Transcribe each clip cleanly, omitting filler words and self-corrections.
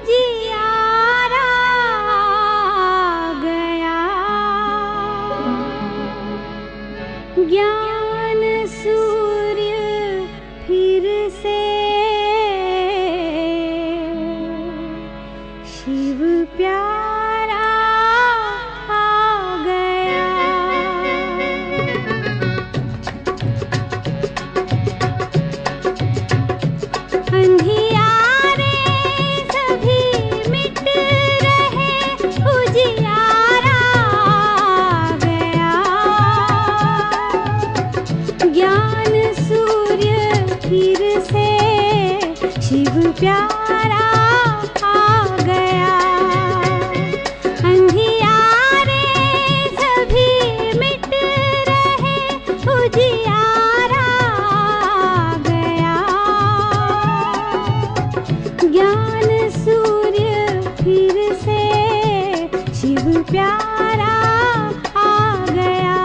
उजियारा गया, ज्ञान सूर्य फिर से शिव प्यारा आ गया। अंधियारे सभी मिट रहे, उजियारा आ गया, ज्ञान सूर्य फिर से शिव प्यारा आ गया। अंधियारे सभी मिट रहे, उजियारा आ गया, ज्ञान सूर्य फिर से शिव प्यारा आ गया।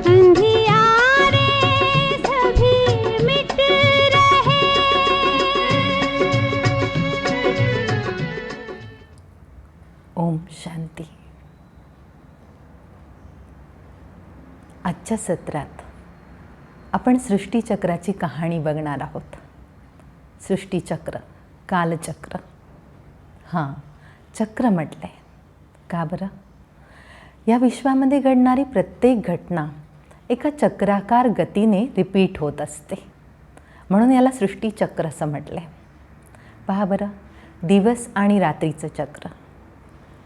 अंधियारे सभी मिट रहे। ओम शांती. आजच्या सत्रात आपण सृष्टीचक्राची कहाणी बघणार आहोत. सृष्टीचक्र, कालचक्र. हां, चक्र म्हटलंय का बरं? या विश्वामध्ये घडणारी प्रत्येक घटना एका चक्राकार गतीने रिपीट होत असते, म्हणून याला सृष्टीचक्र असं म्हटलंय. पहा बरं, दिवस आणि रात्रीचं चक्र,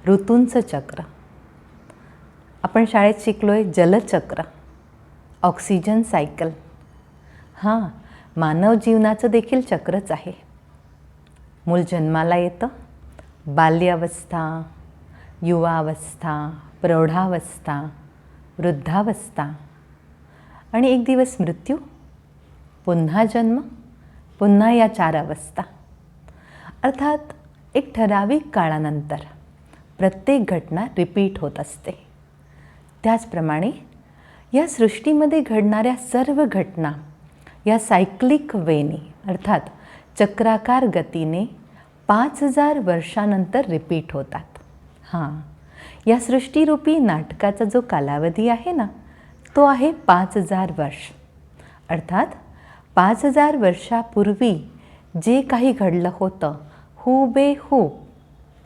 ऋतूंचं चक्र, आपण शाळेत शिकलोय जलचक्र, ऑक्सिजन सायकल. हां, मानव जीवनाचं देखील चक्रच आहे. मूल जन्माला येतं, बाल्यावस्था, युवावस्था, प्रौढावस्था, वृद्धावस्था आणि एक दिवस मृत्यू, पुन्हा जन्म, पुन्हा या 4 अवस्था. अर्थात एक ठराविक काळानंतर प्रत्येक घटना रिपीट होत असते. त्याचप्रमाणे या सृष्टीमध्ये घडणाऱ्या सर्व घटना या सायक्लिक वेने अर्थात चक्राकार गतीने 5000 वर्षानंतर रिपीट होतात. हां, या सृष्टीरूपी नाटकाचा जो कालावधी आहे ना, तो आहे 5000 वर्ष. अर्थात 5000 वर्षापूर्वी जे काही घडलं होतं हुबेहूब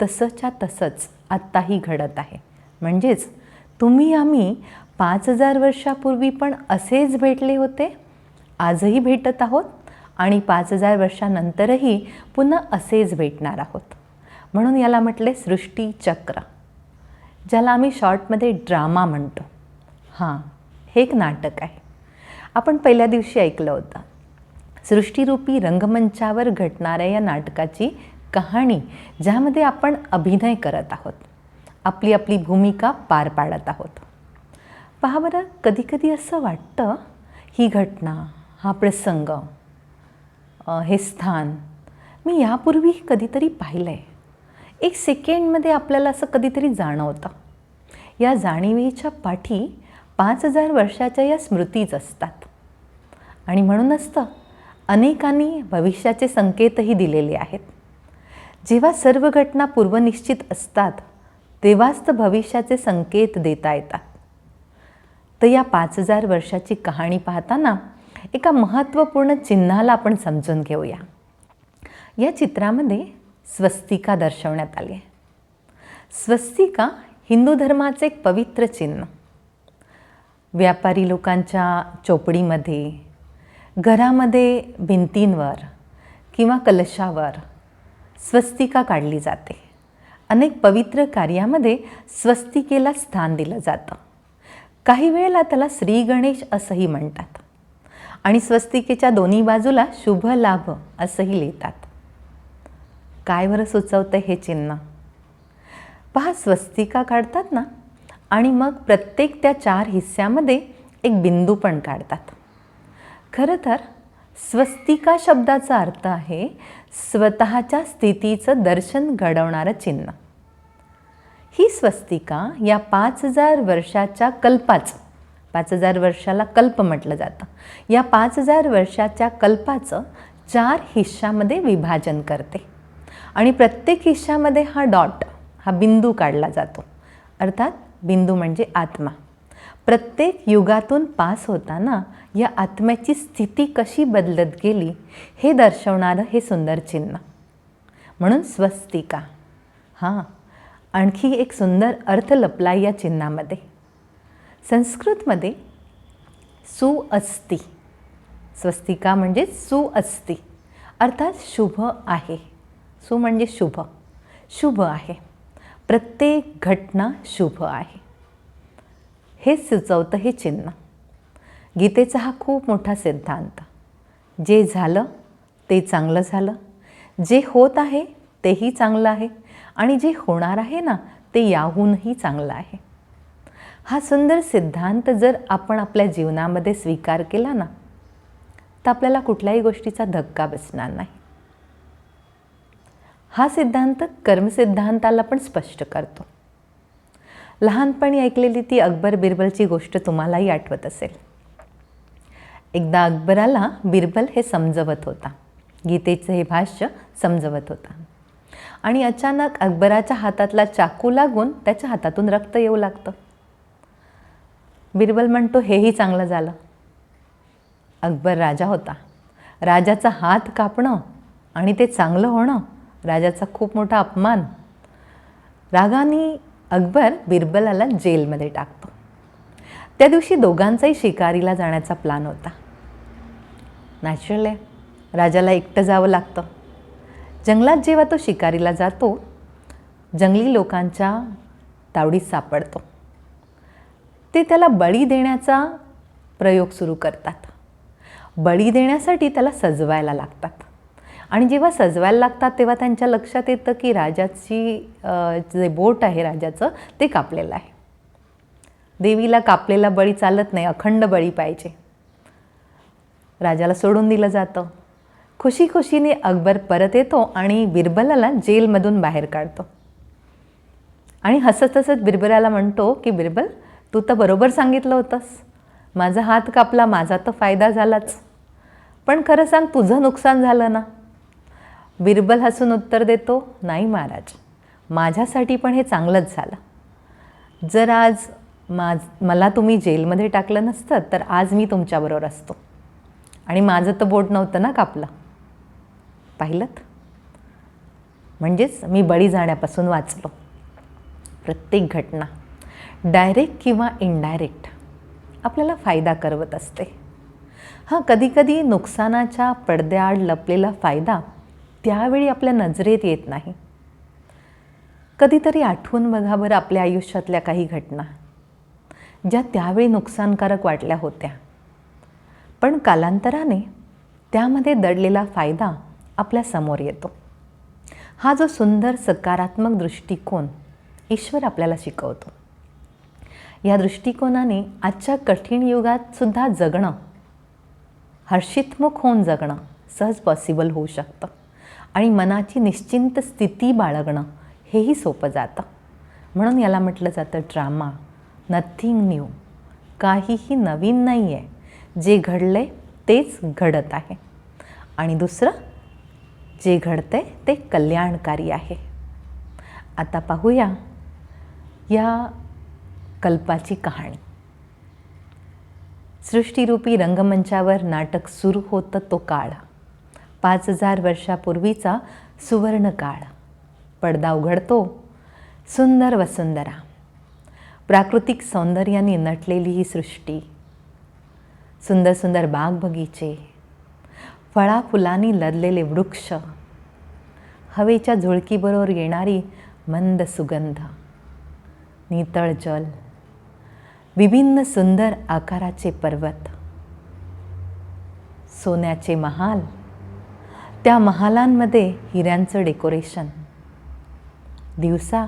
तसंच्या तसंच आत्ताही घडत आहे. म्हणजेच तुम्ही आम्ही 5000 वर्षापूर्वी पण असेच भेटले होते, आजही भेटत आहोत आणि 5000 वर्षानंतरही पुन्हा असेच भेटणार आहोत. म्हणून याला म्हटले सृष्टीचक्र, ज्याला आम्ही शॉर्टमध्ये ड्रामा म्हणतो. हां, हे एक नाटक आहे. आपण पहिल्या दिवशी ऐकलं होतं. सृष्टीरूपी रंगमंचावर घडणाऱ्या या नाटकाची कहाणी, ज्यामध्ये आपण अभिनय करत आहोत, आपली आपली भूमिका पार पाडत आहोत. पहा बरं, कधीकधी असं वाटतं ही घटना, हा प्रसंग, हे स्थान मी यापूर्वी कधीतरी पाहिलं आहे. एक सेकंडमध्ये आपल्याला असं कधीतरी जाणवतं. या जाणीवेच्या पाठी 5000 वर्षाच्या या स्मृतीच असतात. आणि म्हणूनच तर अनेकांनी भविष्याचे संकेतही दिलेले आहेत. जेव्हा सर्व घटना पूर्वनिश्चित असतात, तेव्हाच तर भविष्याचे संकेत देता येतात. तर या 5000 वर्षाची कहाणी पाहताना एका महत्त्वपूर्ण चिन्हाला आपण समजून घेऊया. या चित्रामध्ये स्वस्तिका दर्शवण्यात आली आहे. स्वस्तिका हिंदू धर्माचे एक पवित्र चिन्ह. व्यापारी लोकांच्या चोपडीमध्ये, घरामध्ये भिंतींवर किंवा कलशावर स्वस्तिका काढली जाते. अनेक पवित्र कार्यामध्ये स्वस्तिकेला स्थान दिलं जातं. काही वेळेला त्याला श्री गणेश असंही म्हणतात आणि स्वस्तिकेच्या दोन्ही बाजूला शुभ लाभ असंही लिहितात. काय बरं सुचवतं हे चिन्ह? पहा, स्वस्तिका काढतात ना, आणि मग प्रत्येक त्या 4 हिस्स्यामध्ये एक बिंदू पण काढतात. खरं तर स्वस्तिका शब्दाचा अर्थ आहे स्वतःच्या स्थितीचं दर्शन घडवणारं चिन्ह. ही स्वस्तिका या 5000 वर्षाच्या कल्पाचं, 5000 वर्षाला कल्प म्हटलं जातं, या 5000 वर्षाच्या कल्पाचं 4 हिस्सामध्ये विभाजन करते. आणि प्रत्येक हिश्श्यामध्ये हा डॉट, हा बिंदू काढला जातो. अर्थात बिंदू म्हणजे आत्मा. प्रत्येक युगातून पास होताना या आत्म्याची स्थिती कशी बदलत गेली हे दर्शवणारं हे सुंदर चिन्ह, म्हणून स्वस्तिका. हां, आणखी एक सुंदर अर्थ लपला या चिन्हामध्ये. संस्कृतमध्ये सुअस्ति, स्वस्तिका म्हणजे सुअस्ति, अर्थात शुभ आहे. सु म्हणजे शुभ, शुभ आहे. प्रत्येक घटना शुभ आहे हे सुचवतं हे चिन्ह. गीतेचा हा खूप मोठा सिद्धांत. जे झालं ते चांगलं झालं, जे होत आहे तेही चांगलं आहे, आणि जे होणार आहे ना ते याहूनही चांगलं आहे. हा सुंदर सिद्धांत जर आपण आपल्या जीवनामध्ये स्वीकार केला ना तर आपल्याला कुठल्याही गोष्टीचा धक्का बसणार नाही. हा सिद्धांत कर्मसिद्धांताला पण स्पष्ट करतो. लहानपणी ऐकलेली ती अकबर बिरबलची गोष्ट तुम्हालाही आठवत असेल. एकदा अकबराला बिरबल हे समजवत होता, गीतेचं हे भाष्य समजवत होता, आणि अचानक अकबराच्या हातातला चाकू लागून त्याच्या हातातून रक्त येऊ लागतं. बिरबल म्हणतो, हेही चांगलं झालं. अकबर राजा होता. राजाचा हात कापणं आणि ते चांगलं होणं, राजाचा खूप मोठा अपमान. रागाने अकबर बिरबलाला जेलमध्ये टाकतो. त्या दिवशी दोघांचाही शिकारीला जाण्याचा प्लॅन होता. नॅचरल आहे, राजाला एकटं जावं लागतं. जंगलात जेव्हा तो शिकारीला जातो, जंगली लोकांच्या तावडीत सापडतो. ते त्याला बळी देण्याचा प्रयोग सुरू करतात. बळी देण्यासाठी त्याला सजवायला लागतात, आणि जेव्हा सजवायला लागतात तेव्हा त्यांच्या लक्षात येतं की राजाची जे बोट आहे राजाचं ते कापलेलं आहे. देवीला कापलेला बळी चालत नाही, अखंड बळी पाहिजे. राजाला सोडून दिलं जातं. खुशी खुशीने अकबर परत येतो आणि बिरबलाला जेलमधून बाहेर काढतो. आणि हसत हसत बिरबलाला म्हणतो की बिरबल, तू तर बरोबर सांगितलं होतंस, माझा हात कापला, माझा तर फायदा झालाच, पण खरं सांग तुझं नुकसान झालं ना. बिरबल हसून उत्तर देतो, नाही महाराज, माझ्यासाठी पण हे चांगलंच झालं. जर आज मला तुम्ही जेलमध्ये टाकलं नसतं तर आज मी तुमच्याबरोबर असतो, आणि माझं तर बोट नव्हतं ना कापलं. पाहिलंत, म्हणजेच मी बळी जाण्यापासून वाचलो. प्रत्येक घटना डायरेक्ट किंवा इनडायरेक्ट आपल्याला फायदा करवत असते. हां, कधीकधी नुकसानाच्या पडद्याआड लपलेला फायदा त्यावेळी आपल्या नजरेत येत नाही. कधीतरी आठवून बघा बरं आपल्या आयुष्यातल्या काही घटना ज्या त्यावेळी नुकसानकारक वाटल्या होत्या, पण कालांतराने त्यामध्ये दडलेला फायदा आपल्या समोर येतो. हा जो सुंदर सकारात्मक दृष्टिकोन ईश्वर आपल्याला शिकवतो. या दृष्टिकोनाने आजच्या कठीण युगात सुद्धा जगणं, हर्षितमुख होऊन जगणं सहज पॉसिबल होऊ शकतं, आणि मनाची निश्चिंत स्थिती बाळगणं हेही सोपं जातं. म्हणून याला म्हटलं जातं ड्रामा, नथिंग न्यू. काहीही नवीन नाही आहे, जे घडले तेच घडत आहे, आणि दुसरं जे घडते ते कल्याणकारी आहे. आता पाहूया या कल्पाची कहाणी. सृष्टीरूपी रंगमंचावर नाटक सुरू होतं तो काळ, 5000 वर्षापूर्वीचा सुवर्ण काळ. पडदा उघडतो, सुंदर वसुंधरा, प्राकृतिक सौंदर्याने नटलेली ही सृष्टी. सुंदर सुंदर बाग बगीचे, फळाफुलांनी लदलेले वृक्ष, हवेच्या झुळकीबरोबर येणारी मंद सुगंध, नितळ जल, विभिन्न सुंदर आकाराचे पर्वत, सोन्याचे महाल, त्या महालांमध्ये हिऱ्यांचं डेकोरेशन. दिवसा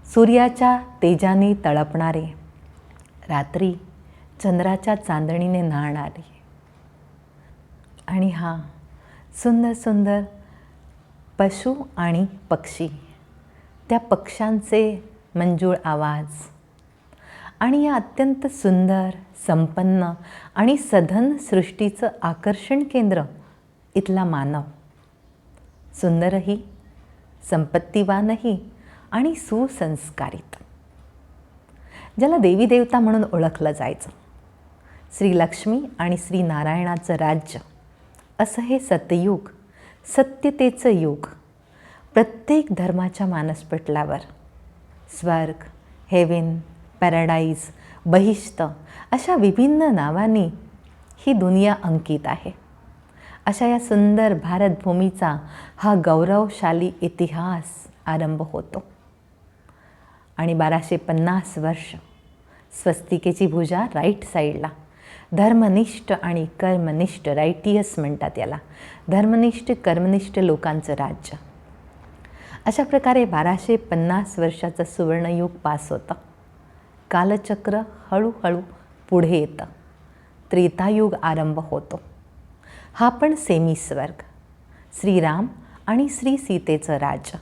सूर्याच्या तेजाने तळपणारे, रात्री चंद्राच्या चांदणीने न्हाणारे. आणि हा सुंदर सुंदर पशु आणि पक्षी, त्या पक्ष्यांचे मंजूळ आवाज, आणि या अत्यंत सुंदर, संपन्न आणि सधन सृष्टीचं आकर्षण केंद्र इथला मानव. सुंदरही, संपत्तिवानही आणि सुसंस्कारित, ज्याला देवी देवता म्हणून ओळखलं जायचं. श्री लक्ष्मी आणि श्री नारायणाचं राज्य असं हे सतयुग, सत्यतेचं युग. प्रत्येक धर्माच्या मानसपटलावर स्वर्ग, हेवन, पॅराडाईज, बहिष्त अशा विभिन्न नावांनी ही दुनिया अंकित आहे. अशा या सुंदर भारतभूमीचा हा गौरवशाली इतिहास आरंभ होतो. आणि 1250 वर्ष स्वस्तिकेची भुजा राईट साईडला, धर्मनिष्ठ आणि कर्मनिष्ठ, रायटियस म्हणतात याला, धर्मनिष्ठ कर्मनिष्ठ लोकांचं राज्य. अशा प्रकारे 1250 वर्षाचं सुवर्णयुग पास होतं. कालचक्र हळूहळू पुढे येतं. त्रेतायुग आरंभ होतो. हा पण सेमी स्वर्ग, श्रीराम आणि श्री सीतेचं राज्य.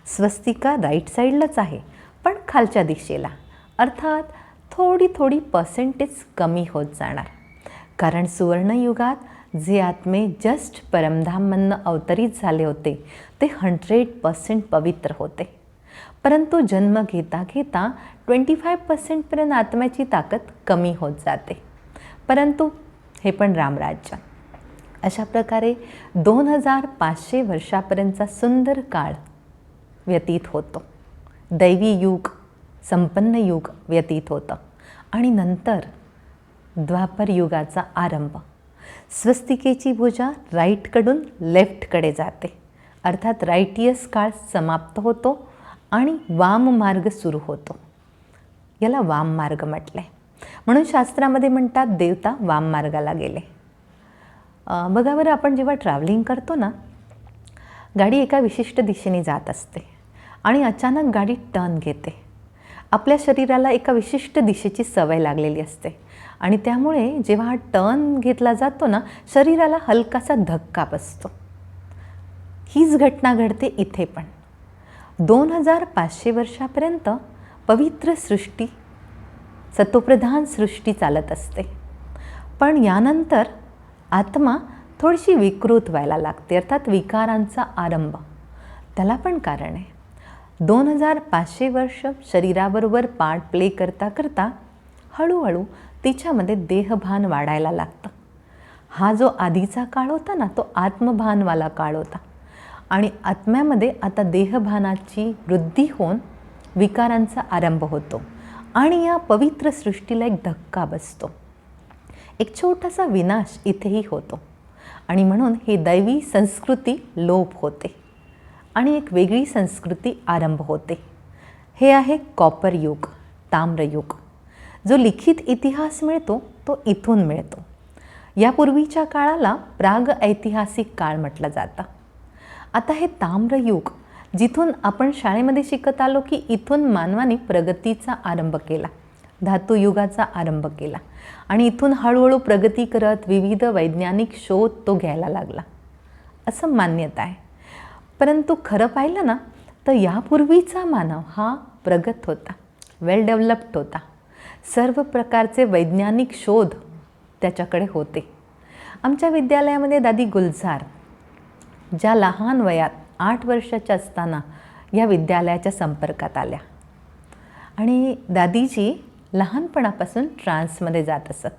स्वस्तिका राईट साईडलाच आहे, पण खालच्या दिशेला, अर्थात थोडी थोडी पर्सेंटेज कमी होत जाणार. कारण सुवर्णयुगात जे आत्मे जस्ट परमधाममधनं अवतरित झाले होते ते 100% पवित्र होते. परंतु जन्म घेता घेता 25% आत्म्याची ताकद कमी होत जाते. परंतु हे पण रामराज्य. अशा प्रकारे 2500 वर्षापर्यंतचा सुंदर काळ व्यतीत होतो. दैवी युग, संपन्न युग व्यतीत होतं. आणि नंतर द्वापर युगाचा आरंभ. स्वस्तिकेची भुजा राईटकडून लेफ्टकडे जाते, अर्थात राईटियस काळ समाप्त होतो आणि वाम मार्ग सुरू होतो. याला वाम मार्ग म्हटलं आहे. म्हणून शास्त्रामध्ये म्हणतात देवता वाम मार्गाला गेले. बघा बरं, आपण जेव्हा ट्रॅव्हलिंग करतो ना, गाडी एका विशिष्ट दिशेने जात असते आणि अचानक गाडी टर्न घेते. आपल्या शरीराला एका विशिष्ट दिशेची सवय लागलेली असते आणि त्यामुळे जेव्हा हा टर्न घेतला जातो ना, शरीराला हलकासा धक्का बसतो. हीच घटना घडते इथे पण. 2500 वर्षापर्यंत पवित्र सृष्टी, सतोप्रधान सृष्टी चालत असते. पण यानंतर आत्मा थोडीशी विकृत व्हायला लागते, अर्थात विकारांचा आरंभ. त्याला पण कारण आहे. 2500 वर्ष शरीराबरोबर पार्ट प्ले करता करता हळूहळू तिच्यामध्ये देहभान वाढायला लागतं. हा जो आधीचा काळ होता ना, तो आत्मभानवाला काळ होता. आणि आत्म्यामध्ये आता देहभानाची वृद्धी होऊन विकारांचा आरंभ होतो आणि या पवित्र सृष्टीला एक धक्का बसतो. एक छोटासा विनाश इथेही होतो आणि म्हणून ही दैवी संस्कृती लोप होते आणि एक वेगळी संस्कृती आरंभ होते. हे आहे कॉपर युग, ताम्रयुग. जो लिखित इतिहास मिळतो तो इथून मिळतो. यापूर्वीच्या काळाला प्राग ऐतिहासिक काळ म्हटलं जातं. आता हे ताम्रयुग, जिथून आपण शाळेमध्ये शिकत आलो की इथून मानवाने प्रगतीचा आरंभ केला, धातुयुगाचा आरंभ केला आणि इथून हळूहळू प्रगती करत विविध वैज्ञानिक शोध तो घ्यायला लागला, असं मान्यता आहे. परंतु खरं पाहिलं ना तर यापूर्वीचा मानव हा प्रगत होता, वेल डेव्हलप्ड होता. सर्व प्रकारचे वैज्ञानिक शोध त्याच्याकडे होते. आमच्या विद्यालयामध्ये दादी गुलजार, ज्या लहान वयात 8 वर्षाच्या असताना या विद्यालयाच्या संपर्कात आल्या आणि दादीजी लहानपणापासून ट्रान्समध्ये जात असत.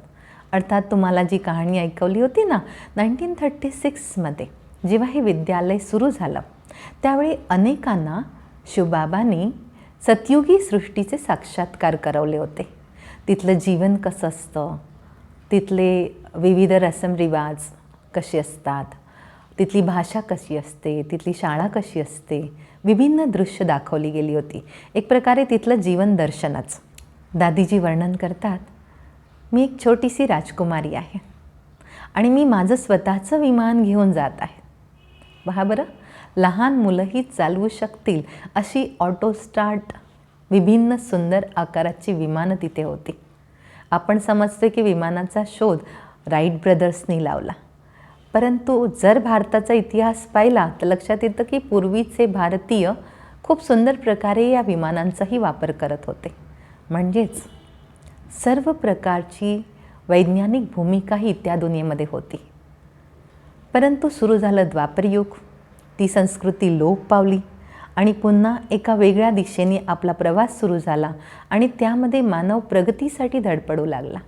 अर्थात तुम्हाला जी कहाणी ऐकवली होती ना 1936मध्ये जेव्हा हे विद्यालय सुरू झालं, त्यावेळी अनेकांना शिवबाबांनी सतयुगी सृष्टीचे साक्षात्कार करवले होते. तिथलं जीवन कसं असतं, तिथले विविध रसमरिवाज कसे असतात, तिथली भाषा कशी असते, तिथली शाळा कशी असते, विभिन्न दृश्य दाखवली गेली होती. एक प्रकारे तिथलं जीवन दर्शनच. दादीजी वर्णन करतात, मी एक छोटीशी राजकुमारी आहे आणि मी माझं स्वतःचं विमान घेऊन जात आहे. पहा बरं, लहान मुलंही चालवू शकतील अशी ऑटो स्टार्ट विभिन्न सुंदर आकाराची विमानं तिथे होती. आपण समजतो की विमानाचा शोध राईट ब्रदर्सनी लावला, परंतु जर भारताचा इतिहास पाहिला तर लक्षात येतं की पूर्वीचे भारतीय खूप सुंदर प्रकारे या विमानांचाही वापर करत होते. म्हणजेच सर्व प्रकारची वैज्ञानिक भूमिकाही त्या दुनियेमध्ये होती. परंतु सुरू झालं द्वापरयुग ती संस्कृती लोप पावली आणि पुन्हा एका वेगळ्या दिशेने आपला प्रवास सुरू झाला आणि त्यामध्ये मानव प्रगतीसाठी धडपडू लागला.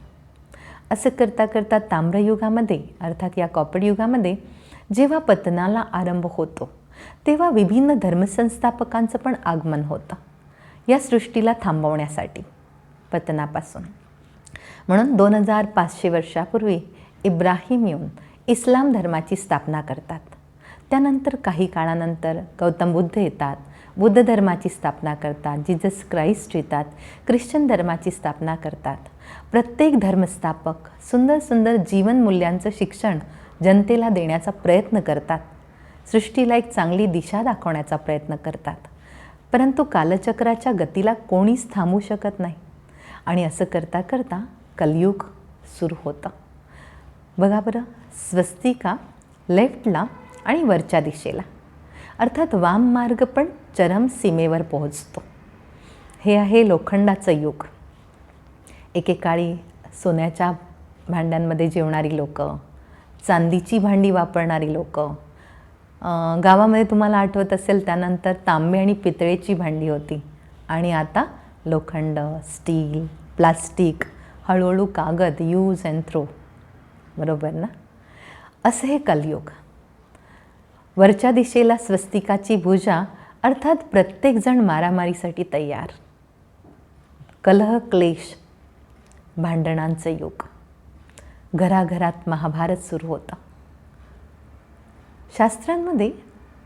असं करता करता ताम्रयुगामध्ये अर्थात या कॉपर युगामध्ये जेव्हा पतनाला आरंभ होतो तेव्हा विभिन्न धर्मसंस्थापकांचं पण आगमन होतं या सृष्टीला थांबवण्यासाठी पतनापासून. म्हणून 2500 वर्षापूर्वी इब्राहिम येऊन इस्लाम धर्माची स्थापना करतात. त्यानंतर काही काळानंतर गौतम बुद्ध येतात, बुद्ध धर्माची स्थापना करतात. जीसस क्राइस्ट येतात, ख्रिश्चन धर्माची स्थापना करतात. प्रत्येक धर्मस्थापक सुंदर सुंदर जीवनमूल्यांचं शिक्षण जनतेला देण्याचा प्रयत्न करतात. सृष्टीला एक चांगली दिशा दाखवण्याचा प्रयत्न करतात. परंतु कालचक्राच्या गतीला कोणीच थांबवू शकत नाही आणि असं करता करता कलियुग सुरू होतं. बघा बरं, स्वस्तिका लेफ्टला आणि वरच्या दिशेला अर्थात वाम मार्ग पण चरम सीमेवर पोहोचतो. हे आहे लोखंडाचं युग. एकेकाळी सोन्याच्या भांड्यांमध्ये जेवणारी लोकं, चांदीची भांडी वापरणारी लोकं, गावामध्ये तुम्हाला आठवत असेल त्यानंतर तांबे आणि पितळेची भांडी होती आणि आता लोखंड, स्टील, प्लास्टिक, हळूहळू कागद, यूज अँड थ्रो. बरोबर ना? असं हे कलियुग. वरच्या दिशेला स्वस्तिकाची भुजा अर्थात प्रत्येकजण मारामारीसाठी तयार. कलह क्लेश, भांडणांचं युग. घराघरात महाभारत सुरू होतं. शास्त्रांमध्ये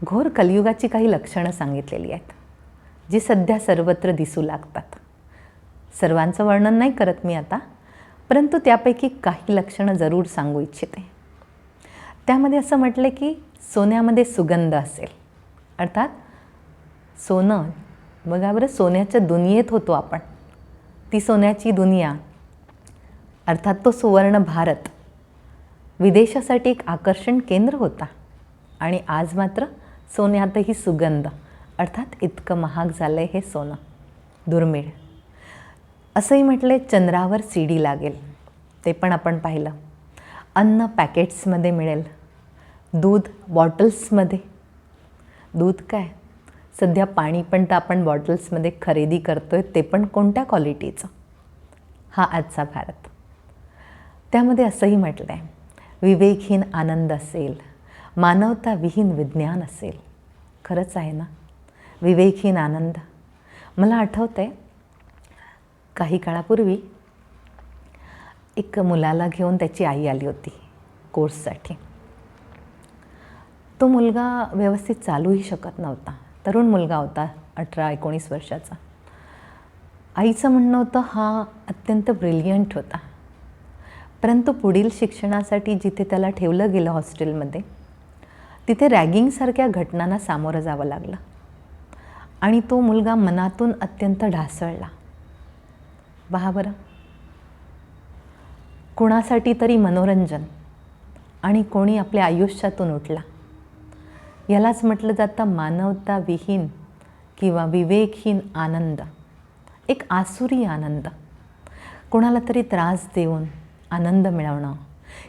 घोर कलियुगाची काही लक्षणं सांगितलेली आहेत जी सध्या सर्वत्र दिसू लागतात. सर्वांचं वर्णन नाही करत मी आता, परंतु त्यापैकी काही लक्षणं जरूर सांगू इच्छिते. त्यामध्ये असं म्हटलं की सोन्यामध्ये सुगंध असेल. अर्थात सोनं, बघा बरं, सोन्याच्या दुनियेत होतो आपण. ती सोन्याची दुनिया अर्थात तो सुवर्ण भारत विदेशासाठी एक आकर्षण केंद्र होता आणि आज मात्र सोन्यातही सुगंध अर्थात इतकं महाग झालं आहे हे सोनं, दुर्मिळ. असंही म्हटले चंद्रावर सीडी लागेल, ते पण आपण पाहिलं. अन्न पॅकेट्समध्ये मिळेल, दूध बॉटल्समध्ये. दूध काय, सध्या पाणी पण तर आपण बॉटल्समध्ये खरेदी करतो आहे, ते पण कोणत्या क्वालिटीचं. हा आजचा भारत. त्यामध्ये असंही म्हटलं आहे विवेकहीन आनंद असेल, मानवताविहीन विज्ञान असेल. खरंच आहे ना, विवेकहीन आनंद. मला आठवतं आहे काही काळापूर्वी एक मुलाला घेऊन त्याची आई आली होती कोर्ससाठी. तो मुलगा व्यवस्थित चालूही शकत नव्हता. तरुण मुलगा होता, 18-19 वर्षाचा. आईचं म्हणणं होतं हा अत्यंत ब्रिलियंट होता, परंतु पुढील शिक्षणासाठी जिथे त्याला ठेवलं गेलं हॉस्टेलमध्ये, तिथे रॅगिंगसारख्या घटनांना सामोरं जावं लागलं आणि तो मुलगा मनातून अत्यंत ढासळला. पहा बरं, कुणासाठी तरी मनोरंजन आणि कोणी आपल्या आयुष्यातून उठला. यालाच म्हटलं जातं मानवताविहीन किंवा विवेकहीन आनंद. एक आसुरी आनंद. कोणाला तरी त्रास देऊन आनंद मिळवणं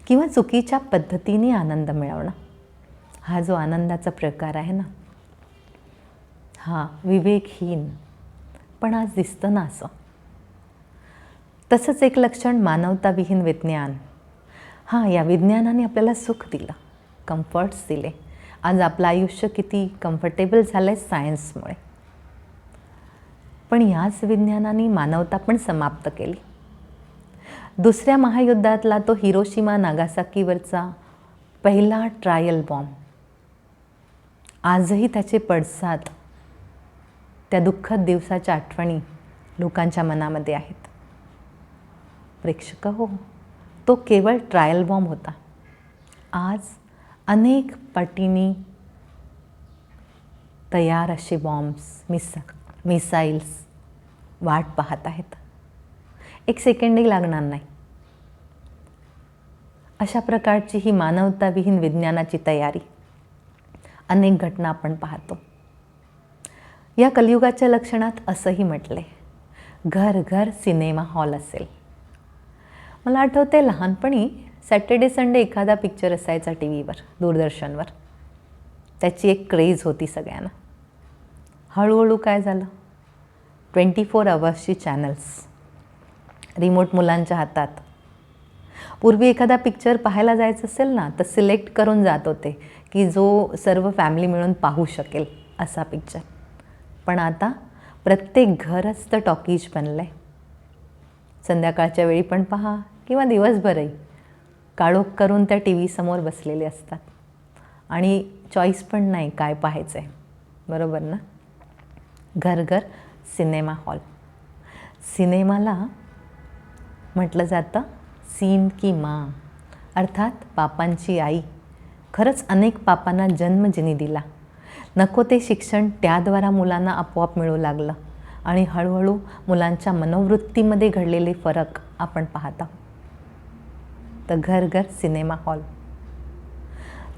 किंवा चुकीच्या पद्धतीने आनंद मिळवणं, हा जो आनंदाचा प्रकार आहे ना, हा विवेकहीन. पण आज दिसतं ना असं. तसंच एक लक्षण मानवताविहीन विज्ञान. हां, या विज्ञानाने आपल्याला सुख दिलं, कम्फर्ट्स दिले. आज आपलं आयुष्य किती कम्फर्टेबल झालं आहे सायन्समुळे. पण याच विज्ञानाने मानवता पण समाप्त केली. दुसऱ्या महायुद्धातला तो हिरोशिमा नागासाकीवरचा पहिला ट्रायल बॉम्ब, आजही त्याचे पडसाद, त्या दुःखद दिवसाच्या आठवणी लोकांच्या मनामध्ये आहेत. प्रेक्षक हो, तो केवळ ट्रायल बॉम्ब होता. आज अनेक पटीने तयार असे बॉम्ब्स, मिसाईल्स वाट पाहत आहेत. एक सेकंडही लागणार नाही. अशा प्रकारची ही मानवताविहीन विज्ञानाची तयारी, अनेक घटना आपण पाहतो. या कलियुगाच्या लक्षणात असंही म्हटले घर घर सिनेमा हॉल असेल. मला आठवते लहानपणी सॅटर्डे संडे एखादा पिक्चर असायचा टी व्हीवर, दूरदर्शनवर. त्याची एक क्रेज होती सगळ्यांना. हळूहळू काय झालं, 24 अवर्सची चॅनल्स रिमोट मुलांच्या हातात. पूर्वी एखादा पिक्चर पाहायला जायचं असेल ना तर सिलेक्ट करून जात होते की जो सर्व फॅमिली मिळून पाहू शकेल असा पिक्चर. पण आता प्रत्येक घरच तर टॉकीज बनलं आहे. संध्याकाळच्या वेळी पण पहा किंवा दिवसभरही काळोख करून त्या टी व्हीसमोर बसलेले असतात आणि चॉईस पण नाही काय पाहायचं आहे, बरोबर ना. घर घर सिनेमा हॉल. सिनेमाला म्हटलं जातं सीन की माँ, अर्थात पापांची आई. खरंच अनेक पापांना जन्म जिने दिला. नको ते शिक्षण त्याद्वारा मुलांना आपोआप मिळू लागलं आणि हळूहळू मुलांच्या मनोवृत्तीमध्ये घडलेले फरक आपण पाहत आहोत. तर घर घर सिनेमा हॉल.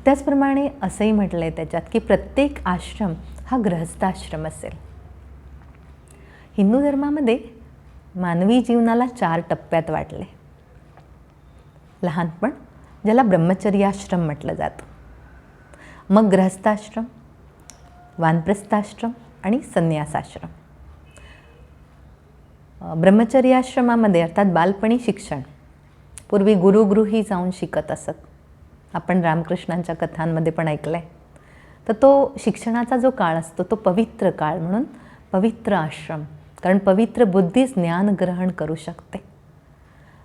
त्याचप्रमाणे असंही म्हटलं आहे त्याच्यात की प्रत्येक आश्रम हा गृहस्थाश्रम असेल. हिंदू धर्मामध्ये मानवी जीवनाला 4 टप्प्यात वाटले. लहानपण, ज्याला ब्रह्मचर्याश्रम म्हटलं जातं, मग गृहस्थाश्रम, वानप्रस्थाश्रम आणि संन्यासाश्रम. ब्रह्मचर्याश्रमामध्ये अर्थात बालपणी शिक्षण, पूर्वी गुरुगृही जाऊन शिकत असत. आपण रामकृष्णांच्या कथांमध्ये पण ऐकलं आहे. तर तो शिक्षणाचा जो काळ असतो तो पवित्र काळ म्हणून पवित्र आश्रम, कारण पवित्र बुद्धीच ज्ञान ग्रहण करू शकते.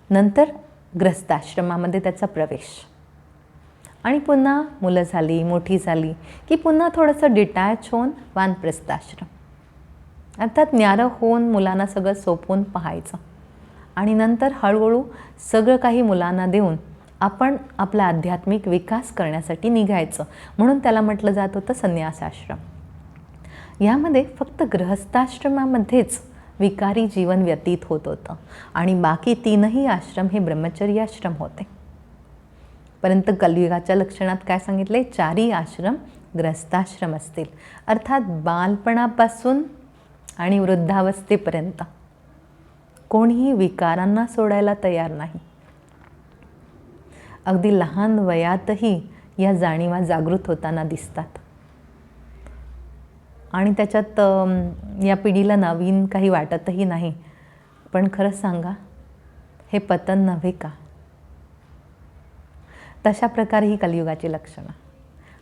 नंतर ग्रहस्थाश्रमामध्ये त्याचा प्रवेश आणि पुन्हा मुलं झाली, मोठी झाली की पुन्हा थोडंसं डिटॅच होऊन वानप्रस्थाश्रम, अर्थात न्यारं होऊन मुलांना सगळं सोपवून पाहायचं आणि नंतर हळूहळू सगळं काही मुलांना देऊन आपण आपला आध्यात्मिक विकास करण्यासाठी निघायचं, म्हणून त्याला म्हटलं जात होतं संन्यासाश्रम. यामध्ये फक्त गृहस्थाश्रमामध्येच विकारी जीवन व्यतीत होत होतं आणि बाकी 3ही आश्रम हे ब्रह्मचर्याश्रम होते. परंतु कलियुगाच्या लक्षणात काय सांगितले, 4ही आश्रम गृहस्थाश्रम असतील, अर्थात बालपणापासून आणि वृद्धावस्थेपर्यंत कोणीही विकारांना सोडायला तयार नाही. अगदी लहान वयातही या जाणीवा जागृत होताना दिसतात आणि त्याच्यात या पिढीला नवीन काही वाटतही नाही. पण खरं सांगा, हे पतन नव्हे का? तशा प्रकारे ही कलियुगाची लक्षणं.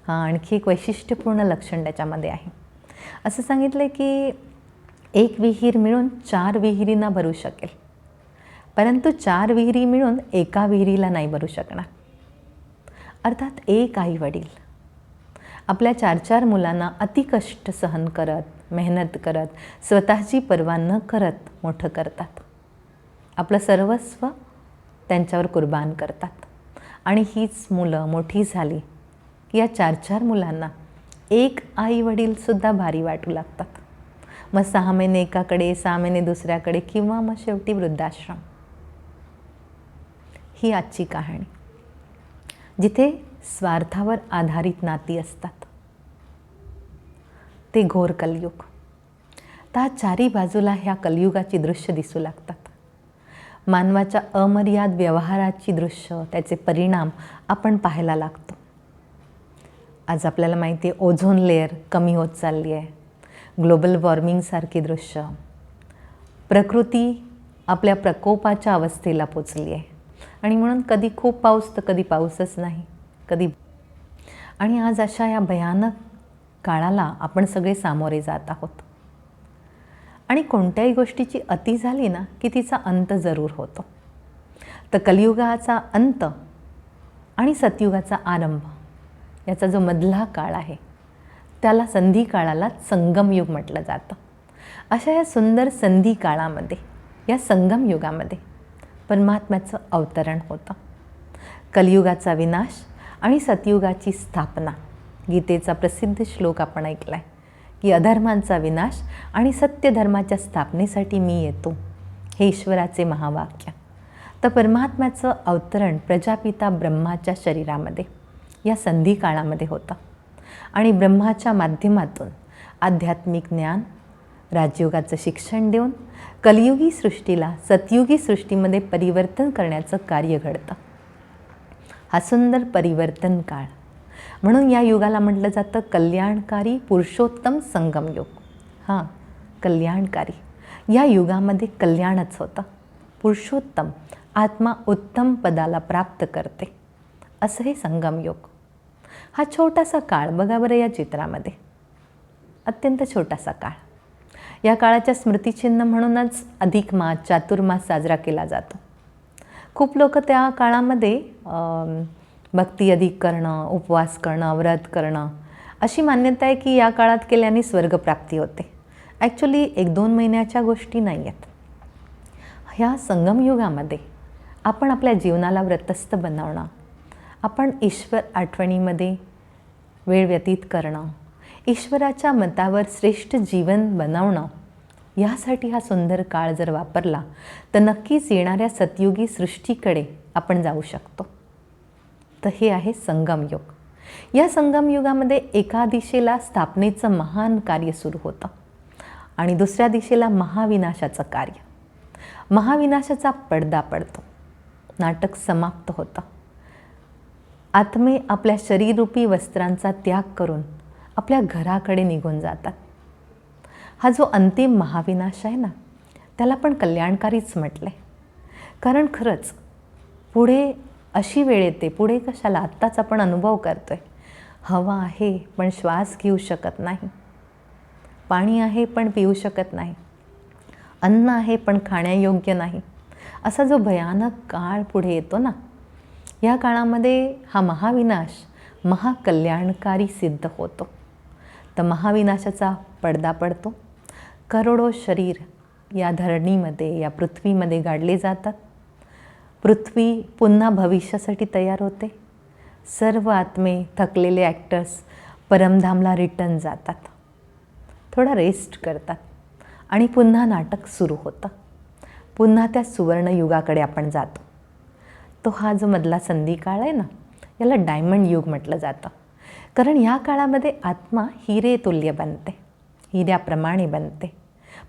आणखी एक वैशिष्ट्यपूर्ण लक्षण त्याच्यामध्ये आहे. असं सांगितलं की 1 विहीर मिळून 4 विहिरींना भरू शकेल, परंतु 4 विहिरी मिळून एका विहिरीला नाही भरू शकणार. अर्थात एक आई वडील आपल्या 4-4 मुलांना अतिकष्ट सहन करत, मेहनत करत, स्वतःची पर्वा न करत मोठं करतात. आपलं सर्वस्व त्यांच्यावर कुर्बान करतात आणि हीच मुलं मोठी झाली की या 4-4 मुलांना एक आई वडीलसुद्धा भारी वाटू लागतात. मग 6 महिने एकाकडे, 6 महिने दुसऱ्याकडे किंवा मग शेवटी वृद्धाश्रम. ही आजची कहाणी, जिथे स्वार्थावर आधारित नाती असतात. ते घोर कलियुग. त्या 4ही बाजूला ह्या कलियुगाची दृश्य दिसू लागतात. मानवाच्या अमर्याद व्यवहाराची दृश्य, त्याचे परिणाम आपण पाहायला लागतो. आज आपल्याला माहिती आहे ओझोन लेअर कमी होत चालली आहे, ग्लोबल वॉर्मिंगसारखी दृश्य, प्रकृती आपल्या प्रकोपाच्या अवस्थेला पोचली आहे आणि म्हणून कधी खूप पाऊस तर कधी पाऊसच नाही, कधी. आणि आज अशा या भयानक काळाला आपण सगळे सामोरे जात आहोत. आणि कोणत्याही गोष्टीची अति झाली ना की तिचा अंत जरूर होतो. तर कलियुगाचा अंत आणि सतयुगाचा आरंभ याचा जो मधला काळ आहे त्याला संधी काळाला संगमयुग म्हटलं जातं. अशा या सुंदर संधी काळामध्ये, या संगम युगामध्ये परमात्म्याचं अवतरण होतं. कलियुगाचा विनाश आणि सतयुगाची स्थापना. गीतेचा प्रसिद्ध श्लोक आपण ऐकला आहे की अधर्मांचा विनाश आणि सत्यधर्माच्या स्थापनेसाठी मी येतो, हे ईश्वराचे महावाक्य. तर परमात्म्याचं अवतरण प्रजापिता ब्रह्माच्या शरीरामध्ये या संधी काळामध्ये होतं आणि ब्रह्माच्या माध्यमातून आध्यात्मिक ज्ञान, राजयोगाचं शिक्षण देऊन कलियुगी सृष्टीला सतयुगी सृष्टीमध्ये परिवर्तन करण्याचं कार्य घडतं. हा सुंदर परिवर्तन काळ म्हणून या युगाला म्हटलं जातं कल्याणकारी पुरुषोत्तम संगम योग. हां, कल्याणकारी. या युगामध्ये कल्याणच होतं. पुरुषोत्तम, आत्मा उत्तम पदाला प्राप्त करते, असं हे संगम योग. हा छोटासा काळ बघा बरं या चित्रामध्ये, अत्यंत छोटासा काळ. या काळाच्या स्मृतिचिन्ह म्हणूनच अधिक मास, चातुर्मास साजरा केला जातो. खूप लोक त्या काळामध्ये भक्ती अधिक करणं, उपवास करणं, व्रत करणं अशी मान्यता आहे की या काळात केल्याने स्वर्गप्राप्ती होते. ॲक्च्युली 1-2 महिन्याच्या गोष्टी नाही आहेत. ह्या संगमयुगामध्ये आपण आपल्या जीवनाला व्रतस्थ बनवणं, आपण ईश्वर आठवणीमध्ये वेळ व्यतीत करणं, ईश्वराच्या मतावर श्रेष्ठ जीवन बनवणं, यासाठी हा सुंदर काळ जर वापरला तर नक्कीच येणाऱ्या सतयुगी सृष्टीकडे आपण जाऊ शकतो. तर हे आहे संगमयुग. या संगमयुगामध्ये एका दिशेला स्थापनेचं महान कार्य सुरू होतं आणि दुसऱ्या दिशेला महाविनाशाचं कार्य. महाविनाशाचा पडदा पडतो, नाटक समाप्त होतं. आत्मे आपल्या शरीररूपी वस्त्रांचा त्याग करून आपल्या घराकडे निघून जातात. हा जो अंतिम महाविनाश आहे ना, त्याला पण कल्याणकारीच म्हटलं आहे. कारण खरंच पुढे अशी वेळ येते, पुढे कशाला, आत्ताच आपण अनुभव करतो आहे. हवा आहे पण श्वास घेऊ शकत नाही, पाणी आहे पण पिऊ शकत नाही, अन्न आहे पण खाण्यायोग्य नाही, असा जो भयानक काळ पुढे येतो ना, या काळामध्ये हा महाविनाश महाकल्याणकारी सिद्ध होतो. तर महाविनाशाचा पडदा पडतो. करोडो शरीर या धरणीमध्ये, या पृथ्वीमध्ये गाडले जातात. पृथ्वी पुन्हा भविष्यासाठी तयार होते. सर्व आत्मे, थकलेले ॲक्टर्स परमधामला रिटर्न जातात, थोडा रेस्ट करतात आणि पुन्हा नाटक सुरू होतं. पुन्हा त्या सुवर्णयुगाकडे आपण जातो. तो हा जो मधला संधिकाळ आहे ना, याला डायमंड युग म्हटलं जातं. कारण या काळामध्ये आत्मा हिरे तुल्य बनते, हिऱ्याप्रमाणे बनते.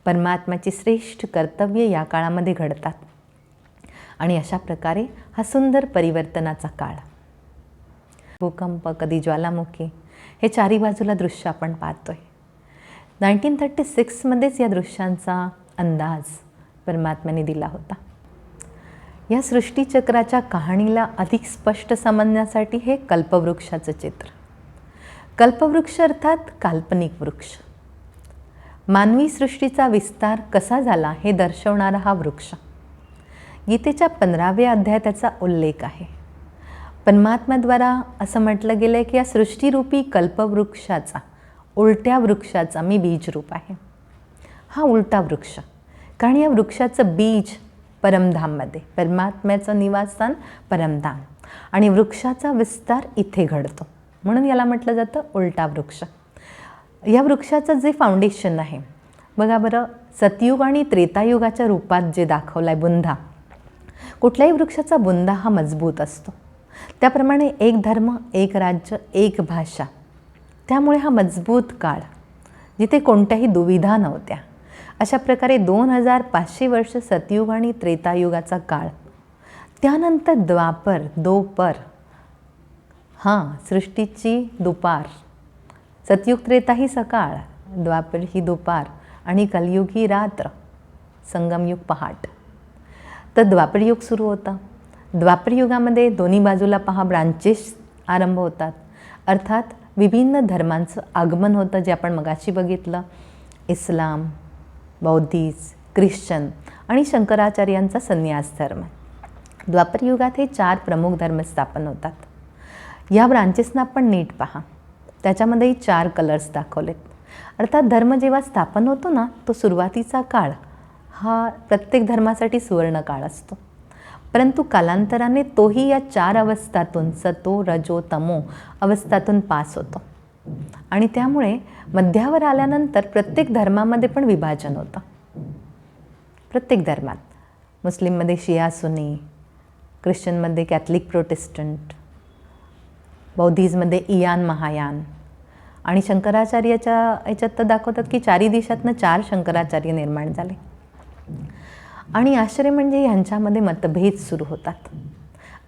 परमात्म्याची श्रेष्ठ कर्तव्य या काळामध्ये घडतात आणि अशा प्रकारे हा सुंदर परिवर्तनाचा काळ. भूकंप, कधी ज्वालामुखी, हे चारी बाजूला दृश्य आपण पाहतोय. 1936मध्येच या दृश्यांचा अंदाज परमात्म्याने दिला होता. या सृष्टीचक्राच्या कहाणीला अधिक स्पष्ट समजण्यासाठी हे कल्पवृक्षाचं चित्र. कल्पवृक्ष अर्थात काल्पनिक वृक्ष. मानवी सृष्टीचा विस्तार कसा झाला हे दर्शवणारा हा वृक्ष. गीतेच्या 15व्या अध्यायात त्याचा उल्लेख आहे. परमात्म्याद्वारा असं म्हटलं गेलं आहे की या सृष्टीरूपी कल्पवृक्षाचा, उलट्या वृक्षाचा मी बीजरूप आहे. हा उलटा वृक्ष, कारण या वृक्षाचं बीज परमधाममध्ये, परमात्म्याचं निवासस्थान परमधाम, आणि वृक्षाचा विस्तार इथे घडतो, म्हणून याला म्हटलं जातं उलटा वृक्ष. या वृक्षाचं जे फाउंडेशन आहे बघा बरं, सतयुग आणि त्रेतायुगाच्या रूपात जे दाखवलं आहे बुंदा, कुठल्याही वृक्षाचा बुंदा हा मजबूत असतो. त्याप्रमाणे एक धर्म, एक राज्य, एक भाषा, त्यामुळे हा मजबूत काळ, जिथे कोणत्याही दुविधा नव्हत्या. अशा प्रकारे 2500 वर्ष सतयुग आणि त्रेतायुगाचा काळ. त्यानंतर द्वापर, दोपर, सृष्टीची दुपार. सतयुग त्रेता ही सकाळ, द्वापर ही दुपार आणि कलयुग ही रात्र, संगमयुग पहाट. तर द्वापरयुग सुरू होता. द्वापरयुगामध्ये दोन्ही बाजूला ब्रांचेस आरंभ होतात, अर्थात विभिन्न धर्मांचं आगमन होतं, जे आपण मगाशी बघितलं. इस्लाम, बौद्धिस्ट, ख्रिश्चन आणि शंकराचार्यांचा संन्यास धर्म. द्वापरयुगात हे 4 प्रमुख धर्म स्थापन होतात. या ब्रांचेसना आपण नीट पहा, त्याच्यामध्येही 4 कलर्स दाखवलेत. अर्थात धर्म जेव्हा स्थापन होतो ना, तो सुरुवातीचा काळ हा प्रत्येक धर्मासाठी सुवर्ण काळ असतो. परंतु कालांतराने तोही या 4 अवस्थातून, सतो रजो तमो अवस्थातून पास होतो आणि त्यामुळे मध्यावर आल्यानंतर प्रत्येक धर्मामध्ये पण विभाजन होतं. प्रत्येक धर्मात, मुस्लिममध्ये शिया सुन्नी, ख्रिश्चनमध्ये कॅथलिक प्रोटेस्टंट, बौद्धिजमध्ये इयान महायान, आणि शंकराचार्याच्या याच्यात तर दाखवतात की 4 दिशातनं 4 शंकराचार्य निर्माण झाले. आणि आश्चर्य म्हणजे यांच्यामध्ये मतभेद सुरू होतात.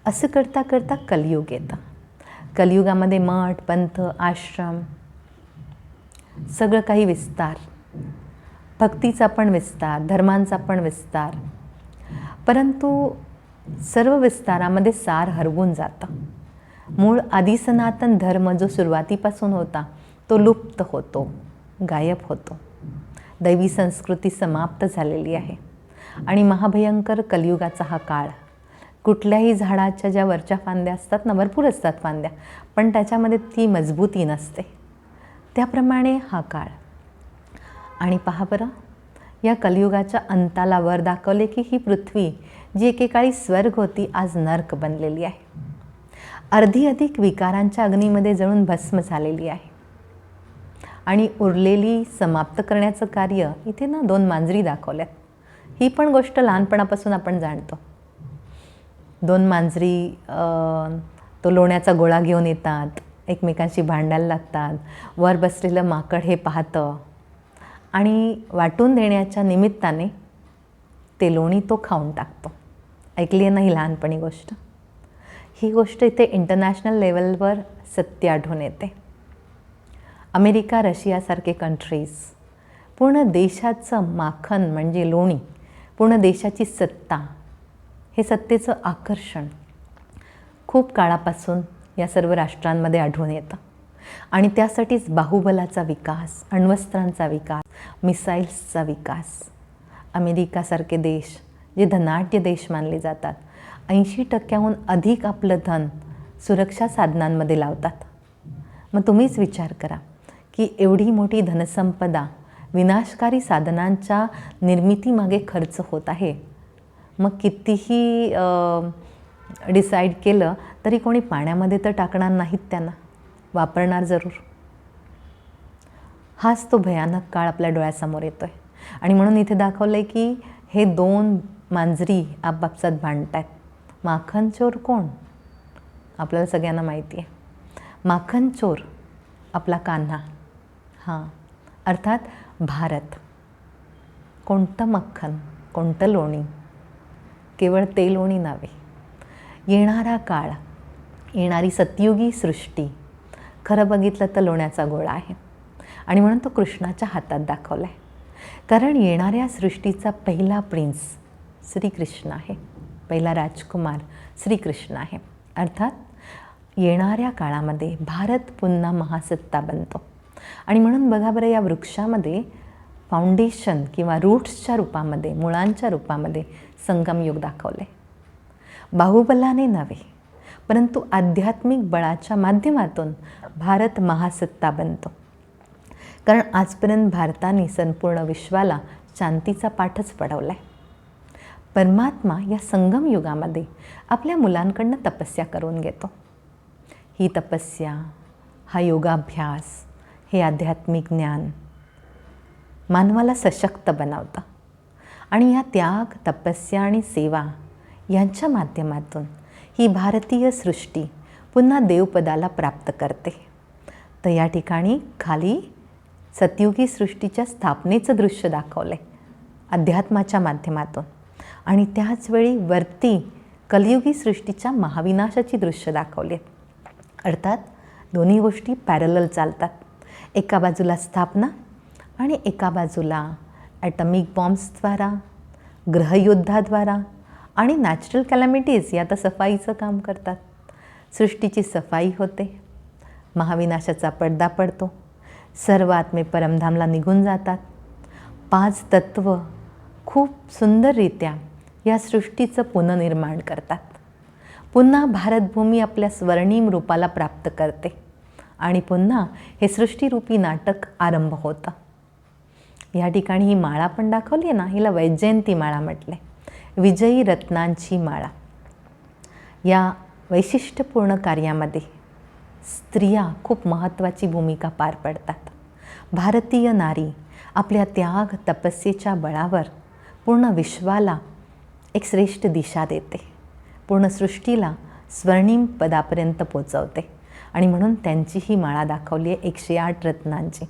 असं करता करता कलियुग येतं. कलियुगामध्ये मठ, पंथ, आश्रम सगळं काही विस्तार, भक्तीचा पण विस्तार, धर्मांचा पण विस्तार, परंतु सर्व विस्तारामध्ये सार हरवून जातं. मूळ आदिसनातन धर्म जो सुरुवातीपासून होता तो लुप्त होतो, गायब होतो. दैवी संस्कृती समाप्त झालेली आहे आणि महाभयंकर कलियुगाचा हा काळ. कुठल्याही झाडाच्या ज्या वरच्या फांद्या असतात ना, भरपूर असतात फांद्या, पण त्याच्यामध्ये ती मजबूती नसते, त्याप्रमाणे हा काळ. आणि पहा बरं, या कलियुगाच्या अंताला वर दाखवले की ही पृथ्वी जी एकेकाळी स्वर्ग होती आज नर्क बनलेली आहे. अर्धी अधिक विकारांच्या अग्नीमध्ये जळून भस्म झालेली आहे. आणि उरलेली समाप्त करण्याचं कार्य इथे ना 2 मांजरी दाखवल्यात. ही पण गोष्ट लहानपणापासून आपण जाणतो. 2 मांजरी तो लोण्याचा गोळा घेऊन येतात, एकमेकांशी भांडायला लागतात. वर बसलेलं माकड हे पाहतं आणि वाटून देण्याच्या निमित्ताने ते लोणी तो खाऊन टाकतो. ऐकली आहे ना ही लहानपणी गोष्ट? ही गोष्ट इथे इंटरनॅशनल लेवलवर सत्य आढळून येते. अमेरिका, रशियासारखे कंट्रीज पूर्ण देशाचं माखन म्हणजे लोणी, पूर्ण देशाची सत्ता, हे सत्तेचं आकर्षण खूप काळापासून या सर्व राष्ट्रांमध्ये आढळून येतं. आणि त्यासाठीच बाहुबलाचा विकास, अण्वस्त्रांचा विकास, मिसाईल्सचा विकास. अमेरिकासारखे देश जे धनाढ्य देश मानले जातात, 80% अधिक आपलं धन सुरक्षा साधनांमध्ये लावतात. मग तुम्हीच विचार करा की एवढी मोठी धनसंपदा विनाशकारी साधनांच्या निर्मितीमागे खर्च होत आहे. मग कितीही डिसाईड केलं तरी कोणी पाण्यामध्ये तर टाकणार नाहीत, त्यांना वापरणार जरूर. हाच तो भयानक काळ आपल्या डोळ्यासमोर येतो आहे. आणि म्हणून इथे दाखवलं आहे की हे 2 मांजरी आपापसात भांडतात. माखन चोर कोण? आपल्याला सगळ्यांना माहिती आहे. माखन चोर आपला कान्हा, हां, अर्थात भारत. कोणतं मक्खन, कोणतं लोणी? केवळ ते लोणी नव्हे, येणारा काळ, येणारी सतयुगी सृष्टी खरं बघितलं तर लोण्याचा गोळा आहे. आणि म्हणून तो कृष्णाच्या हातात दाखवला आहे. कारण येणाऱ्या सृष्टीचा पहिला प्रिन्स श्रीकृष्ण आहे, पहिला राजकुमार श्रीकृष्ण आहे. अर्थात येणाऱ्या काळामध्ये भारत पुन्हा महासत्ता बनतो. आणि म्हणून बघा बरं, या वृक्षामध्ये फाउंडेशन किंवा रूट्सच्या रूपामध्ये, मुळांच्या रूपामध्ये संगमयुग दाखवले. बाहुबलाने नव्हे, परंतु आध्यात्मिक बळाच्या माध्यमातून भारत महासत्ता बनतो. कारण आजपर्यंत भारताने संपूर्ण विश्वाला शांतीचा पाठच पढवला आहे. परमात्मा या संगमयुगामध्ये आपल्या मुलांकडनं तपस्या करून घेतो. ही तपस्या, हा योगाभ्यास, हे आध्यात्मिक ज्ञान मानवाला सशक्त बनवतं. आणि या त्याग, तपस्या आणि सेवा यांच्या माध्यमातून ही भारतीय सृष्टी पुन्हा देवपदाला प्राप्त करते. तर या ठिकाणी खाली सतयुगी सृष्टीच्या स्थापनेचं दृश्य दाखवलं आहे अध्यात्माच्या माध्यमातून. आणि त्याचवेळी वरती कलियुगी सृष्टीच्या महाविनाशाची दृश्य दाखवली आहेत. अर्थात दोन्ही गोष्टी पॅरलल चालतात. एका बाजूला स्थापना आणि एका बाजूला ॲटॉमिक बॉम्ब्सद्वारा, ग्रहयुद्धाद्वारा आणि नॅचरल कॅलॅमिटीज या तर सफाईचं काम करतात. सृष्टीची सफाई होते, महाविनाशाचा पडदा पडतो, सर्व आत्मे परमधामला निघून जातात. 5 तत्व खूप सुंदररित्या या सृष्टीचं पुनर्निर्माण करतात. पुन्हा भारतभूमी आपल्या स्वर्णिम रूपाला प्राप्त करते आणि पुन्हा हे सृष्टीरूपी नाटक आरंभ होतं. या ठिकाणी ही माळा पण दाखवली आहे ना, हिला वैजयंती माळा म्हटले, विजयी रत्नांची माळा. या वैशिष्ट्यपूर्ण कार्यामध्ये स्त्रिया खूप महत्त्वाची भूमिका पार पडतात. भारतीय नारी आपल्या त्याग, तपस्येच्या बळावर पूर्ण विश्वाला एक श्रेष्ठ दिशा देते, पूर्ण सृष्टीला स्वर्णिम पदापर्यंत पोचवते. आणि म्हणून त्यांची ही माळा दाखवली आहे 108 रत्नांची.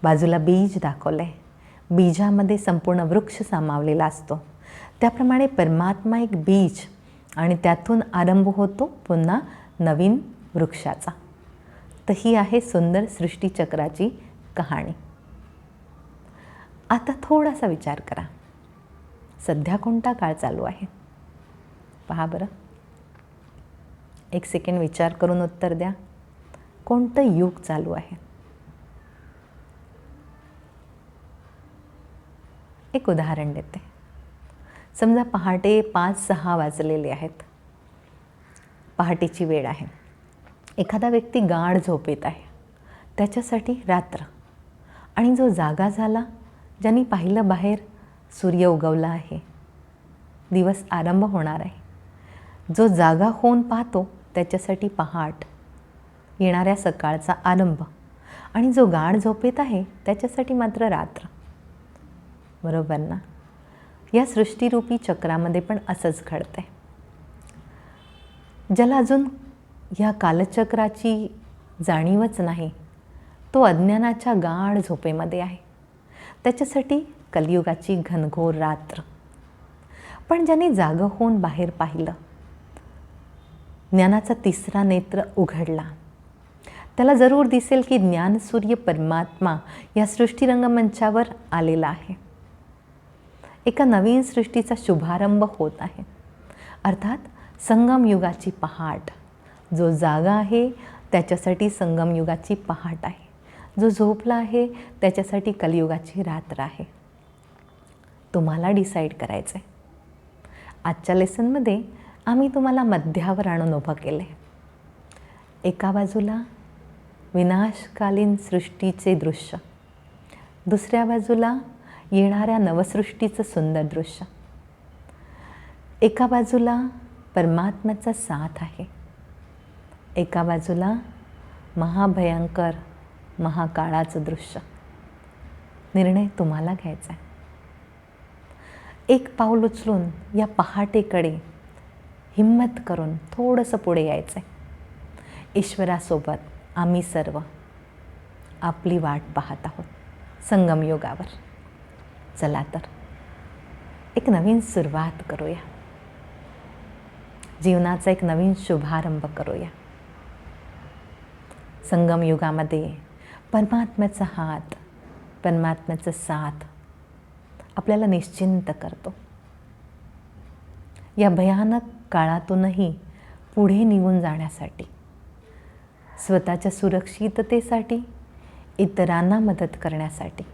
बाजूला बीज दाखवलं आहे, बीजामध्ये संपूर्ण वृक्ष सामावलेला असतो. त्याप्रमाणे परमात्मा एक बीज आणि त्यातून आरंभ होतो पुन्हा नवीन वृक्षाचा. तर ही आहे सुंदर सृष्टीचक्राची कहाणी. आता थोडासा विचार करा, सध्या कोणता काळ चालू आहे? पहा बरं, एक सेकंड विचार करून उत्तर द्या. कोणतं युग चालू आहे? एक उदाहरण देते. समजा पहाटे 5-6 वाजलेले आहेत, पहाटेची वेळ आहे. एखादा व्यक्ती गाढ झोपेत आहे, त्याच्यासाठी रात्र. आणि जो जागा झाला, ज्यांनी पाहिलं बाहेर सूर्य उगवला आहे, दिवस आरंभ होणार आहे, जो जागा होऊन पाहतो त्याच्यासाठी पहाट, येणाऱ्या सकाळचा आरंभ. आणि जो गाढ झोपेत आहे त्याच्यासाठी मात्र रात्र. बरोबर ना? या सृष्टीरूपी चक्रामध्ये पण असंच घडतंय. ज्याला अजून ह्या कालचक्राची जाणीवच नाही, तो अज्ञानाच्या गाढ झोपेमध्ये आहे. त्याच्यासाठी कलियुगाची घनघोर रात्र. पण ज्याने जागं होऊन बाहेर पाहिलं, ज्ञानाचा तिसरा नेत्र उघडला, त्याला जरूर दिसेल की ज्ञानसूर्य परमात्मा या सृष्टीरंगमंचावर आलेला आहे. एका नवीन सृष्टीचा शुभारंभ होत आहे. अर्थात संगमयुगाची पहाट. जो जागा आहे त्याच्यासाठी संगमयुगाची पहाट आहे. जो झोपला आहे त्याच्यासाठी कलियुगाची रात्र आहे. तुम्हाला डिसाईड करायचं आहे. आजच्या लेसनमध्ये आम्ही तुम्हाला मध्यावर आणून उभं केलं आहे. एका बाजूला विनाशकालीन सृष्टीचे दृश्य, दुसऱ्या बाजूला येणाऱ्या नवसृष्टीचं सुंदर दृश्य. एका बाजूला परमात्म्याचा साथ आहे, एका बाजूला महाभयंकर महाकाळाचं दृश्य. निर्णय तुम्हाला घ्यायचा आहे. एक पाऊल उचलून या पहाटेकडे हिम्मत करून थोडंसं पुढे यायचं आहे. ईश्वरासोबत आम्ही सर्व आपली वाट पाहत आहोत संगमयुगावर. चला तर एक नवीन सुरुवात करूया, जीवनाचा एक नवीन शुभारंभ करूया. संगमयुगामध्ये परमात्म्याचा हात, परमात्म्याचा साथ आपल्याला निश्चिंत करतो. या भयानक काळातूनही पुढे निघून जाण्यासाठी, स्वतःच्या सुरक्षिततेसाठी, इतरांना मदत करण्यासाठी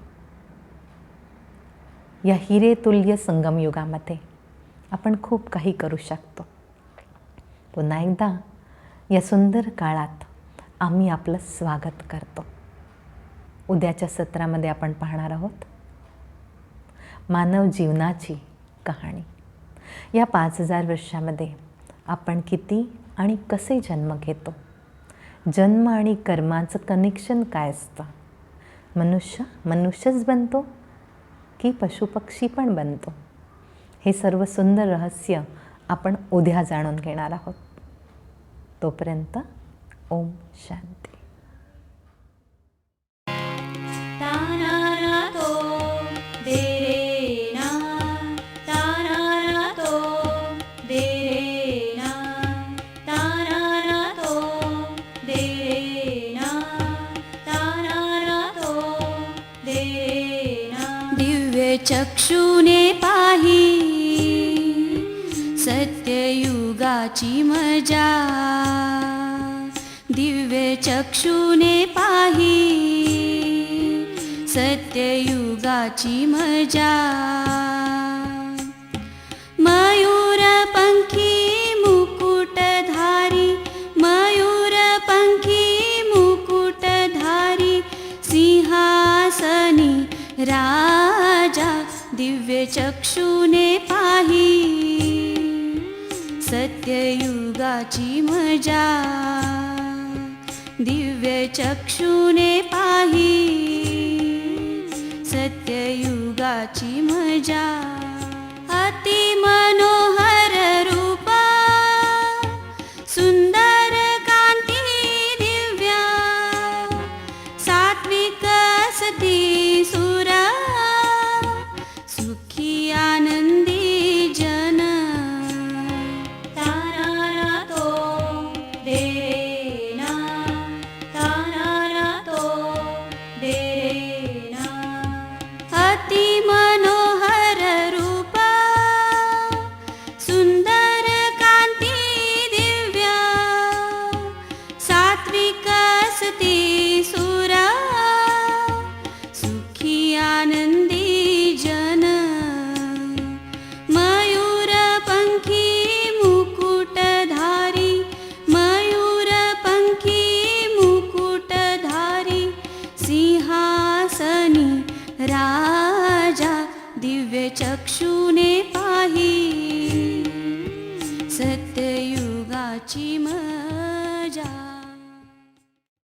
या हिरेतुल्य संगमयुगामध्ये आपण खूप काही करू शकतो. पुन्हा एकदा या सुंदर काळात आम्ही आपलं स्वागत करतो. उद्याच्या सत्रामध्ये आपण पाहणार आहोत मानव जीवनाची कहाणी. या 5000 वर्षामध्ये आपण किती आणि कसे जन्म घेतो, जन्म आणि कर्माचं कनेक्शन काय असतं, मनुष्यच बनतो की पशुपक्षी पण बनतो, हे सर्व सुंदर रहस्य आपण उद्या जाणून घेणार आहोत. तोपर्यंत ओम शांती. चक्षुने पाही सत्ययुगाची मजा, दिव्य चक्षुने पाही सत्ययुगाची मजा. मयूरपंखी मुकुटधारी, मयूरपंखी मुकुटधारी सिंहासनी राजा, दिव्य चक्षुने पाही सत्ययुगाची मजा, दिव्य चक्षुने पाही सत्ययुगाची मजा. अति मनोहर रूप, सुंदर कांती दिव्या, सात्विक सती सुर, सुखी आनंदी जन. तारा तो दे राजा दिव्य चक्षुने पाही सत्ययुगाची मजा.